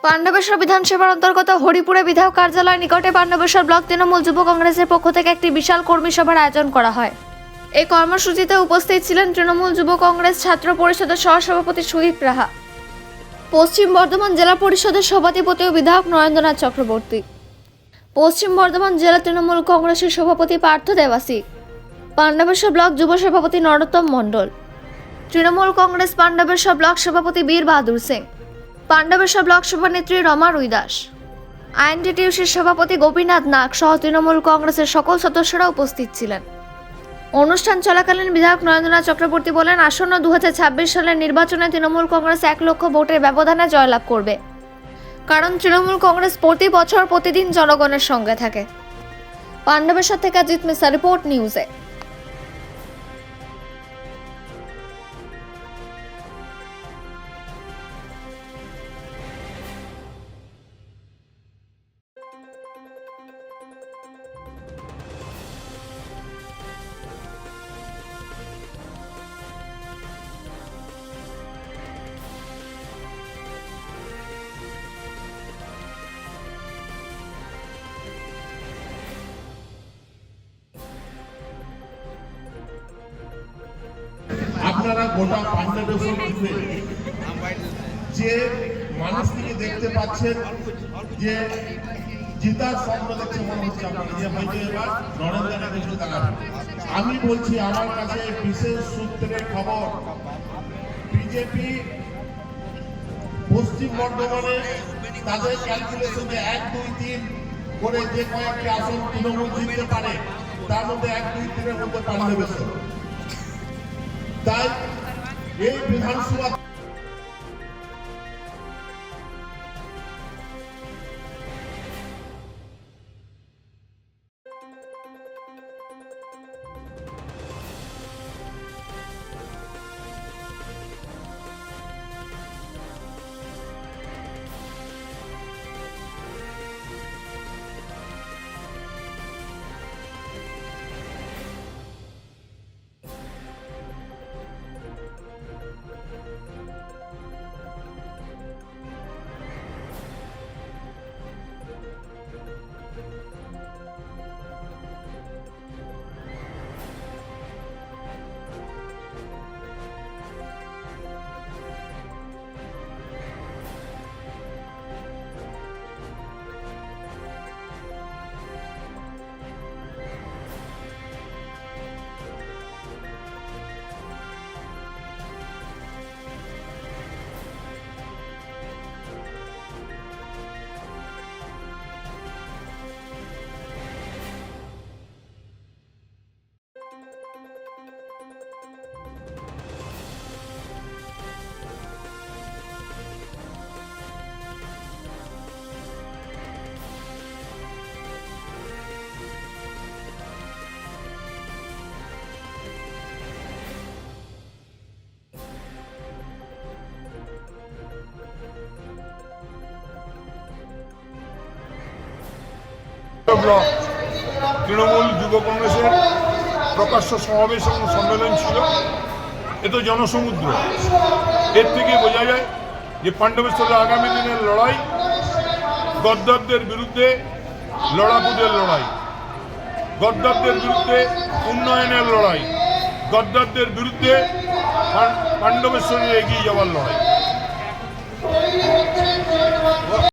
পাণ্ডবেশ্বর বিধানসভার অন্তর্গত হরিপুরে বিধায়ক কার্যালয় নিকটে পাণ্ডবেশ্বর ব্লক তৃণমূল যুব কংগ্রেসের পক্ষ থেকে একটি বিশাল কর্মী সভার আয়োজন করা হয়। এই কর্মসূচিতে উপস্থিত ছিলেন তৃণমূল যুব কংগ্রেস ছাত্র পরিষদের সহসভাপতি সুদীপ রাহা, পশ্চিম বর্ধমান জেলা পরিষদের সভাধিপতি ও বিধায়ক নরেন্দ্রনাথ চক্রবর্তী, পশ্চিম বর্ধমান জেলা তৃণমূল কংগ্রেসের সভাপতি পার্থ দেবাসী, পাণ্ডবেশ্বর ব্লক যুব সভাপতি নরোত্তম মণ্ডল, তৃণমূল কংগ্রেস পাণ্ডবেশ্বর ব্লক সভাপতি বীর বাহাদুর সিং, পাণ্ডবেশ্বর ব্লক সভানেত্রী রমা রুইদাস, আইএনটিটিউসির সভাপতি গোপীনাথ নাগ সহ তৃণমূল কংগ্রেসের সকল সদস্যরা উপস্থিত ছিলেন। অনুষ্ঠান চলাকালীন বিধায়ক নরেন্দ্রনাথ চক্রবর্তী বলেন, আসন্ন 2026 সালের নির্বাচনে তৃণমূল কংগ্রেস 1 লক্ষ ভোটের ব্যবধানে জয়লাভ করবে, কারণ তৃণমূল কংগ্রেস প্রতি বছর প্রতিদিন জনগণের সঙ্গে থাকে। পাণ্ডবেশ্বর থেকে অজিত মিশ্রা, রিপোর্ট নিউজে। আপনারা গোটা পাণ্ডবেশ্বর যে মানুষটিকে দেখতে পাচ্ছেন, যে জিতার স্বপ্ন দেখছে মনে হচ্ছে আপনারা, যে হয়তো এবার নরেন্দ্র কিছু দাঁড়াবে। আমি বলছি, আমার কাছে বিশেষ সূত্রে খবর, বিজেপি পশ্চিম বর্ধমানে তাদের ক্যালকুলেশনে 1, 2, 3 করে যে কয়েকটি আসন তৃণমূল জিততে পারে, তার মধ্যে 1, 2, 3 এর মধ্যে পাণ্ডবেশ্বর। তাই এই বিধানসভা ব্লক তৃণমূল যুব কংগ্রেসের প্রকাশ্য সমাবেশ এবং সম্মেলন ছিল। এ তো জনসমুদ্র। এর থেকে বোঝা যায় যে পাণ্ডবেশ্বরের আগামী দিনের লড়াই গদ্দারদের বিরুদ্ধে, লড়াকুদের লড়াই, গদ্দারদের বিরুদ্ধে উন্নয়নের লড়াই, গদ্দারদের বিরুদ্ধে পাণ্ডবেশ্বরে এগিয়ে যাওয়ার লড়াই।